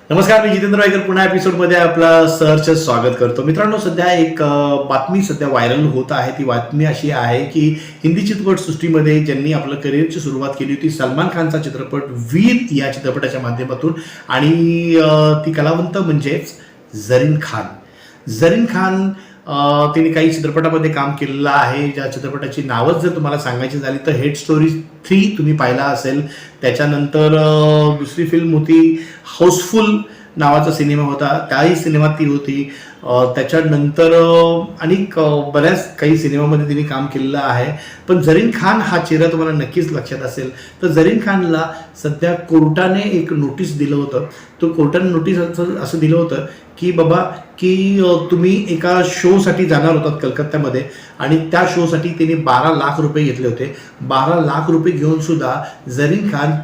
नमस्कार, मी जितेंद्र वायकर पुन्हा एपिसोडमध्ये आपलं सहर्ष स्वागत करतो. मित्रांनो, सध्या एक बातमी सध्या व्हायरल होत आहे. ती बातमी अशी आहे की हिंदी चित्रपटसृष्टीमध्ये ज्यांनी आपलं करिअरची सुरुवात केली होती सलमान खानचा चित्रपट वीर या चित्रपटाच्या माध्यमातून आणि ती कलावंत म्हणजेच झरीन खान. तिने काही चित्रपटामध्ये काम केलेलं आहे. ज्या चित्रपटाची नावच जर तुम्हाला सांगायची झाली तर हेड स्टोरी 3 तुम्ही पाहिला असेल. त्याच्यानंतर दुसरी फिल्म होती हाऊसफुल नावाचा सिनेमा होता, त्याही सिनेमात ती होती. त्याच्यानंतर आणि बऱ्याच काही सिनेमामध्ये तिने काम केलेलं आहे. पण झरीन खान हा चेहरा तुम्हाला नक्कीच लक्षात असेल. तर झरीन खानला सध्या कोर्टाने एक नोटीस दिलं होतं. तो कोर्टाने नोटीस असं दिलं होतं की बाबा की तुम्ही एका शोसाठी जाणार होतात कलकत्त्यामध्ये आणि त्या शोसाठी तिने 12 लाख रुपये घेतले होते. 12 लाख रुपये घेऊन सुद्धा झरीन खान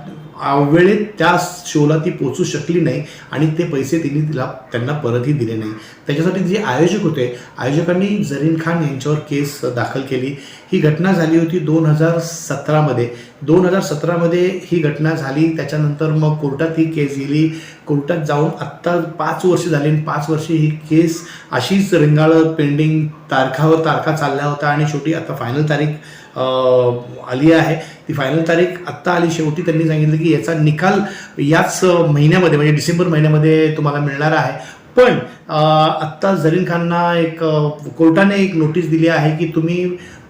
वेळेत त्या शोला ती पोचू शकली नाही आणि ते पैसे त्यांना परतही दिले नाही. त्याच्यासाठी जे आयोजक होते, आयोजकांनी झरीन खान यांच्यावर केस दाखल केली. ही घटना झाली होती 2017मध्ये. 2017मध्ये ही घटना झाली. त्याच्यानंतर मग कोर्टात ही केस गेली. कोर्टात जाऊन आत्ता 5 वर्ष झाली आणि 5 वर्षे ही केस अशीच रेंगाळत पेंडिंग तारखावर तारखा चालल्या होत्या आणि शेवटी आता फायनल तारीख आली आहे. ती फायनल तारीख आत्ता आली. शेवटी त्यांनी सांगितलं की याचा निकाल याच महिन्यामध्ये म्हणजे डिसेंबर महिन्यामध्ये तुम्हाला मिळणार आहे. पण आत्ता झरीन खानना कोर्टाने एक नोटीस दिली आहे की तुम्ही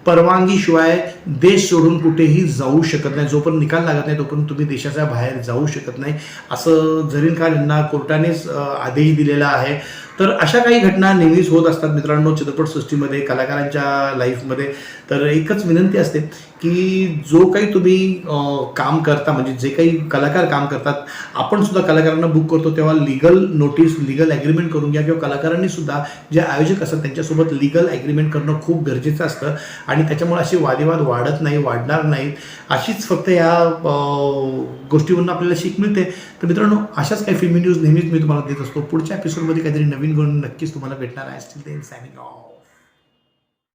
परवानगीशिवाय देश सोडून कुठेही जाऊ शकत नाही. जोपर्यंत निकाल लागत नाही तोपर्यंत तुम्ही देशाच्या बाहेर जाऊ शकत नाही, असं झरीन खान यांना कोर्टानेच आदेश दिलेला आहे. तर अशा काही घटना नेहमीच होत असतात मित्रांनो चित्रपटसृष्टीमध्ये, कलाकारांच्या लाईफमध्ये. तर एकच विनंती असते की जो काही तुम्ही काम करता, म्हणजे जे काही कलाकार काम करतात, आपण सुद्धा कलाकारांना बुक करतो तेव्हा लीगल नोटीस, लीगल ॲग्रीमेंट करून घ्या. किंवा कलाकारांनी सुद्धा जे आयोजक असतात त्यांच्यासोबत लीगल ॲग्रीमेंट करणं खूप गरजेचं असतं आणि त्याच्यामुळे असे वादविवाद वाढणार नाहीत. अशीच फक्त या गोष्टीवरून आपल्याला शिक मिळते. तर मित्रांनो, अशाच काही फिल्मी न्यूज नेहमीच मी तुम्हाला देत असतो. पुढच्या एपिसोडमध्ये काहीतरी नवीन गुण नक्कीच तुम्हाला भेटणार आहे. Still then signing of.